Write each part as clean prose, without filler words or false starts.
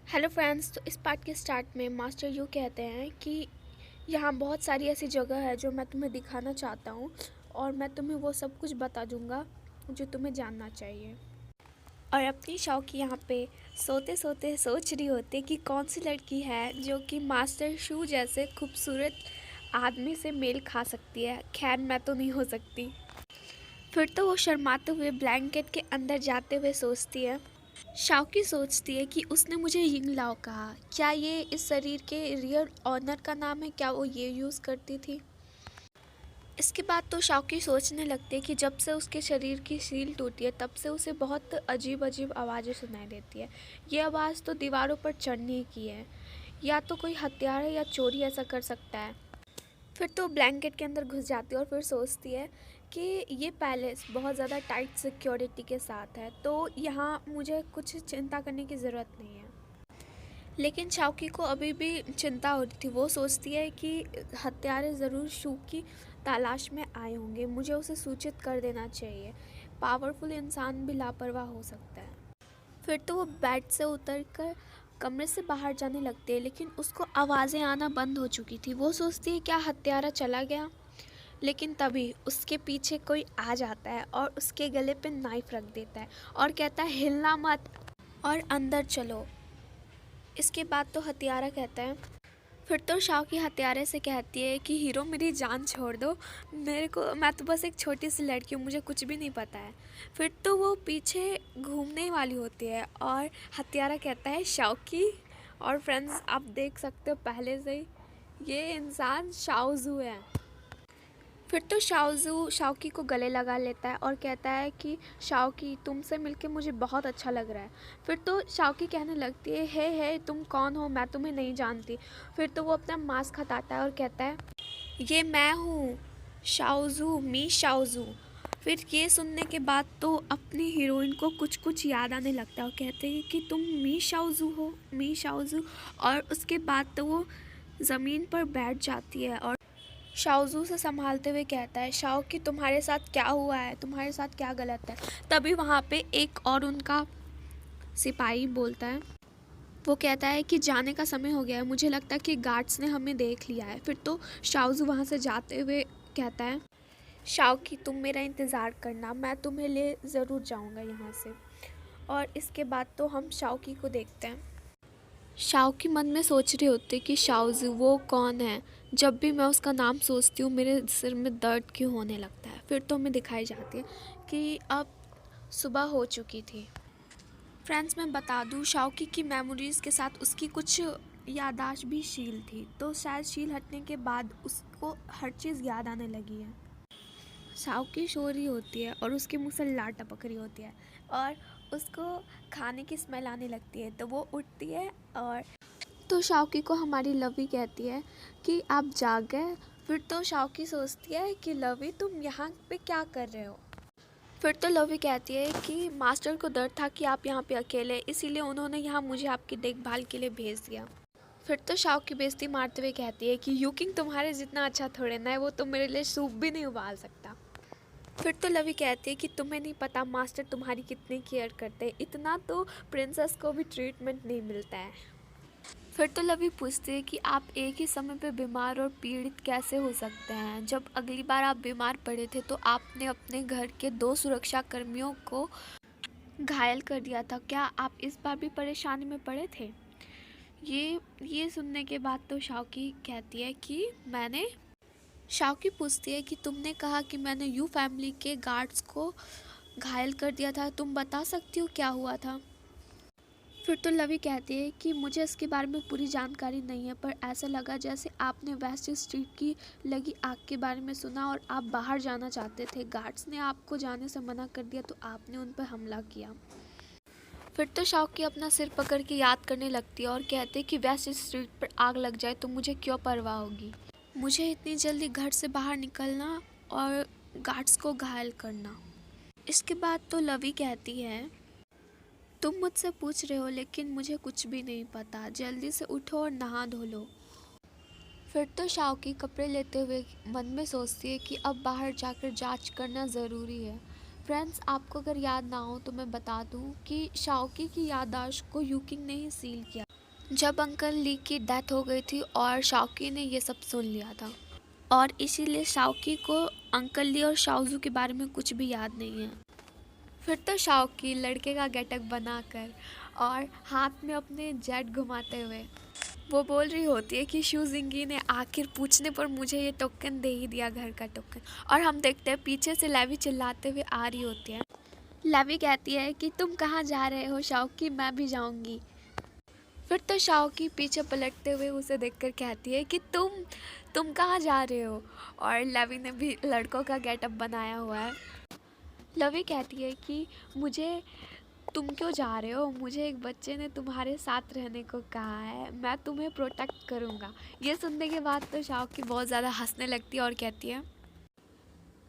Hello friends. तो इस part के स्टार्ट में मास्टर यू कहते हैं कि यहाँ बहुत सारी ऐसी जगह है जो मैं तुम्हें दिखाना चाहता हूँ और मैं तुम्हें वो सब कुछ बता दूँगा जो तुम्हें जानना चाहिए। और अपनी शौकी यहाँ पे सोते सोते सोच रही होती कि कौन सी लड़की है जो कि मास्टर शू जैसे खूबसूरत आदमी से मेल खा सकती है। खैर मैं तो नहीं हो सकती। फिर तो वो शर्माते हुए ब्लैंकेट के अंदर जाते हुए सोचती है। शाओकी सोचती है कि उसने मुझे यिंग लाओ कहा, क्या ये इस शरीर के रियल ऑनर का नाम है? क्या वो ये यूज़ करती थी? इसके बाद तो शाओकी सोचने लगती है कि जब से उसके शरीर की सील टूटी है तब से उसे बहुत अजीब अजीब आवाज़ें सुनाई देती है। ये आवाज़ तो दीवारों पर चढ़ने की है, या तो कोई हत्यारा या चोरी ऐसा कर सकता है। फिर तो ब्लैंकेट के अंदर घुस जाती है और फिर सोचती है कि ये पैलेस बहुत ज़्यादा टाइट सिक्योरिटी के साथ है, तो यहाँ मुझे कुछ चिंता करने की ज़रूरत नहीं है। लेकिन शाओकी को अभी भी चिंता हो रही थी। वो सोचती है कि हत्यारे ज़रूर शू की तलाश में आए होंगे, मुझे उसे सूचित कर देना चाहिए। पावरफुल इंसान भी लापरवाह हो सकता है। फिर तो वो बेड से उतरकर कमरे से बाहर जाने लगती है, लेकिन उसको आवाज़ें आना बंद हो चुकी थी। वो सोचती है क्या हत्यारा चला गया? लेकिन तभी उसके पीछे कोई आ जाता है और उसके गले पे नाइफ रख देता है और कहता है हिलना मत और अंदर चलो। इसके बाद तो हत्यारा कहता है। फिर तो शाओकी हत्यारे से कहती है कि हीरो मेरी जान छोड़ दो, मैं तो बस एक छोटी सी लड़की हूँ, मुझे कुछ भी नहीं पता है। फिर तो वो पीछे घूमने वाली होती है और हत्यारा कहता है शाओकी। और फ्रेंड्स आप देख सकते हो पहले से ही ये इंसान शाओजू है। फिर तो शाओजू शाओकी को गले लगा लेता है और कहता है कि शाओकी तुमसे मिलके मुझे बहुत अच्छा लग रहा है। फिर तो शाओकी कहने लगती है हे तुम कौन हो, मैं तुम्हें नहीं जानती। फिर तो वो अपना मास्क हटाता है और कहता है ये मैं हूँ, शाओजू, मी शाओजू। फिर ये सुनने के बाद तो अपनी हीरोइन को कुछ कुछ याद आने लगता है और कहते हैं कि तुम मी शाओजू हो, मी शाओजू। और उसके बाद तो वो ज़मीन पर बैठ जाती है और शाओजू से संभालते हुए कहता है शाओ कि तुम्हारे साथ क्या हुआ है, तुम्हारे साथ क्या गलत है? तभी वहाँ पे एक और उनका सिपाही बोलता है। वो कहता है कि जाने का समय हो गया है, मुझे लगता है कि गार्ड्स ने हमें देख लिया है। फिर तो शाओजू वहाँ से जाते हुए कहता है शाओ कि तुम मेरा इंतज़ार करना, मैं तुम्हें ले ज़रूर जाऊँगा यहाँ से। और इसके बाद तो हम शाओकी को देखते हैं। शाओकी मन में सोच रही होती कि शाओजू वो कौन है। जब भी मैं उसका नाम सोचती हूँ मेरे सिर में दर्द क्यों होने लगता है। फिर तो हमें दिखाई जाती है कि अब सुबह हो चुकी थी। फ्रेंड्स मैं बता दूँ शाओकी की मेमोरीज़ के साथ उसकी कुछ याददाश्त भी शील थी, तो शायद शील हटने के बाद उसको हर चीज़ याद आने लगी है। शाओकी सो रही होती है और उसके मुंह से लार टपक रही होती है और उसको खाने की स्मेल आने लगती है, तो वो उठती है और तो शाओकी को हमारी लवी कहती है कि आप जाग गए। फिर तो शाओकी सोचती है कि लवी तुम यहाँ पे क्या कर रहे हो? फिर तो लवी कहती है कि मास्टर को डर था कि आप यहाँ पे अकेले, इसीलिए उन्होंने यहाँ मुझे आपकी देखभाल के लिए भेज दिया। फिर तो शाओकी बेइज्जती मारते हुए कहती है कि यूकिंग तुम्हारे जितना अच्छा थोड़े ना है, वो तो मेरे लिए सूप भी नहीं उबाल सकता। फिर तो लवी कहती है कि तुम्हें नहीं पता मास्टर तुम्हारी कितनी केयर करते हैं, इतना तो प्रिंसेस को भी ट्रीटमेंट नहीं मिलता है। फिर तो लवी पूछती है कि आप एक ही समय पे बीमार और पीड़ित कैसे हो सकते हैं? जब अगली बार आप बीमार पड़े थे तो आपने अपने घर के 2 सुरक्षा कर्मियों को घायल कर दिया था, क्या आप इस बार भी परेशानी में पड़े थे? ये सुनने के बाद तो शाओकी कहती है कि मैंने शाओकी पूछती है कि तुमने कहा कि मैंने यू फैमिली के गार्ड्स को घायल कर दिया था, तुम बता सकती हो क्या हुआ था? फिर तो लवी कहती है कि मुझे इसके बारे में पूरी जानकारी नहीं है, पर ऐसा लगा जैसे आपने वेस्ट स्ट्रीट की लगी आग के बारे में सुना और आप बाहर जाना चाहते थे। गार्ड्स ने आपको जाने से मना कर दिया तो आपने उन पर हमला किया। फिर तो शाओकी अपना सिर पकड़ के याद करने लगती है और कहते कि वेस्ट स्ट्रीट पर आग लग जाए तो मुझे क्यों परवाह होगी, मुझे इतनी जल्दी घर से बाहर निकलना और गार्ड्स को घायल करना। इसके बाद तो लवी कहती है तुम मुझसे पूछ रहे हो लेकिन मुझे कुछ भी नहीं पता, जल्दी से उठो और नहा धो लो। फिर तो शाओकी कपड़े लेते हुए मन में सोचती है कि अब बाहर जाकर जांच करना ज़रूरी है। फ्रेंड्स, आपको अगर याद ना हो तो मैं बता दूं कि शाओकी की याददाश्त को यूकिंग ने ही सील किया जब अंकल ली की डेथ हो गई थी और शाओकी ने ये सब सुन लिया था, और इसीलिए शाओकी को अंकल ली और शाओजू के बारे में कुछ भी याद नहीं है। फिर तो शाओकी लड़के का गेटअप बनाकर और हाथ में अपने जेट घुमाते हुए वो बोल रही होती है कि शूजिंगी ने आखिर पूछने पर मुझे ये टोकन दे ही दिया, घर का टोकन। और हम देखते हैं पीछे से लेवी चिल्लाते हुए आ रही होती है। लेवी कहती है कि तुम कहाँ जा रहे हो शाओकी, मैं भी जाऊंगी। फिर तो शाओकी पीछे पलटते हुए उसे देखकर कहती है कि तुम कहाँ जा रहे हो। और लेवी ने भी लड़कों का गेटअप बनाया हुआ है। लेवी कहती है कि तुम क्यों जा रहे हो, मुझे एक बच्चे ने तुम्हारे साथ रहने को कहा है, मैं तुम्हें प्रोटेक्ट करूँगा। ये सुनने के बाद तो शाओकी बहुत ज़्यादा हंसने लगती है और कहती है,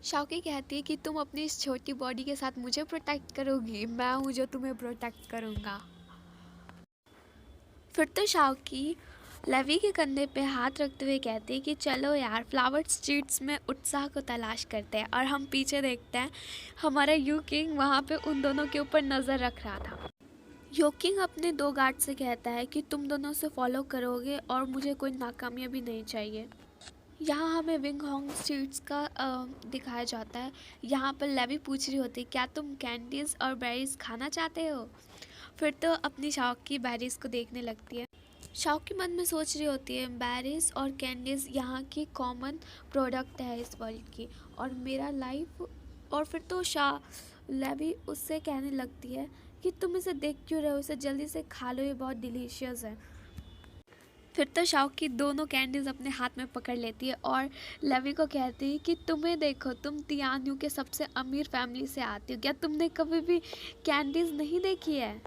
शाओकी कहती है कि तुम अपनी इस छोटी बॉडी के साथ मुझे प्रोटेक्ट करोगी, मैं हूँ जो तुम्हें प्रोटेक्ट करूँगा। फिर तो शाओकी लेवी के कंधे पे हाथ रखते हुए कहते हैं कि चलो यार फ्लावर स्ट्रीट्स में उत्साह को तलाश करते हैं। और हम पीछे देखते हैं हमारा यू किंग वहाँ पे उन दोनों के ऊपर नज़र रख रहा था। यू किंग अपने 2 गार्ड से कहता है कि तुम दोनों से फॉलो करोगे और मुझे कोई नाकामयाबी नहीं चाहिए। यहाँ हमें विंग होंग स्ट्रीट्स का दिखाया जाता है। यहाँ पर लेवी पूछ रही होती है, क्या तुम कैंडीज़ और बेरीज खाना चाहते हो। फिर तो अपनी शाओकी बेरीज को देखने लगती है। शाओकी मन में सोच रही होती है, बेरीज और कैंडीज़ यहाँ की कॉमन प्रोडक्ट है इस वर्ल्ड की, और मेरा लाइफ। और फिर तो लेवी उससे कहने लगती है कि तुम इसे देख क्यों रहे हो, इसे जल्दी से खा लो, ये बहुत डिलीशियस है। फिर तो शाओकी दोनों कैंडीज़ अपने हाथ में पकड़ लेती है और लेवी को कहती है कि तुम्हें देखो, तुम तियान्यू के सबसे अमीर फैमिली से आती हो, क्या तुमने कभी भी कैंडीज़ नहीं देखी है।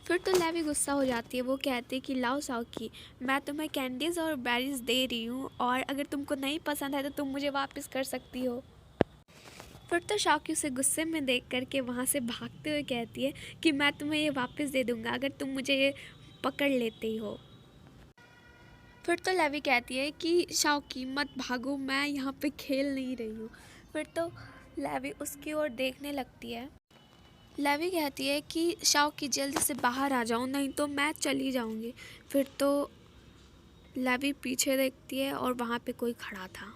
फिर तो लेवी गुस्सा हो जाती है। वो कहती है कि लाओ शाओकी, मैं तुम्हें कैंडीज़ और बेरीज दे रही हूँ, और अगर तुमको नहीं पसंद है तो तुम मुझे वापस कर सकती हो। फिर तो शाओकी उसे गुस्से में देख करके वहाँ से भागते हुए कहती है कि मैं तुम्हें ये वापस दे दूँगा अगर तुम मुझे ये पकड़ लेते हो। फिर तो लेवी कहती है कि शाओकी मत भागो, मैं यहाँ पे खेल नहीं रही हूँ। फिर तो लेवी उसकी ओर देखने लगती है। लेवी कहती है कि शाओकी जल्दी से बाहर आ जाओ, नहीं तो मैं चली जाऊँगी। फिर तो लेवी पीछे देखती है और वहाँ पे कोई खड़ा था।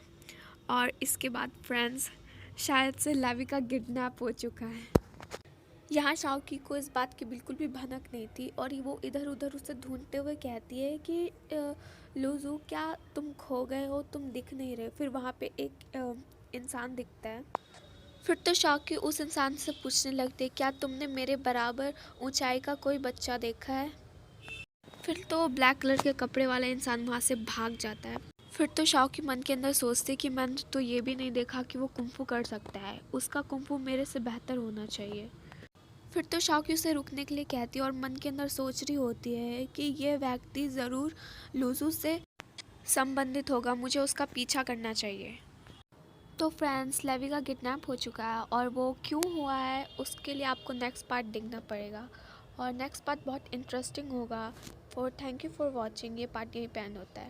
और इसके बाद फ्रेंड्स, शायद से लेवी का किडनैप हो चुका है। यहाँ शाओकी को इस बात की बिल्कुल भी भनक नहीं थी और वो इधर उधर उसे ढूंढते हुए कहती है कि लूजू, क्या तुम खो गए हो, तुम दिख नहीं रहे। फिर वहाँ पे एक इंसान दिखता है। फिर तो शाओकी उस इंसान से पूछने लगती है, क्या तुमने मेरे बराबर ऊंचाई का कोई बच्चा देखा है। फिर तो ब्लैक कलर के कपड़े वाला इंसान वहाँ से भाग जाता है। फिर तो शाओकी मन के अंदर सोचती कि मैंने तो ये भी नहीं देखा कि वो कुंफू कर सकता है, उसका कुंफू मेरे से बेहतर होना चाहिए। फिर तो शाओकी उसे रुकने के लिए कहती है और मन के अंदर सोच रही होती है कि ये व्यक्ति ज़रूर लूजू से संबंधित होगा, मुझे उसका पीछा करना चाहिए। तो फ्रेंड्स, लेवी का किडनैप हो चुका है और वो क्यों हुआ है उसके लिए आपको नेक्स्ट पार्ट देखना पड़ेगा, और नेक्स्ट पार्ट बहुत इंटरेस्टिंग होगा। और थैंक यू फॉर वॉचिंग। ये पार्ट यहीं पे एंड होता है।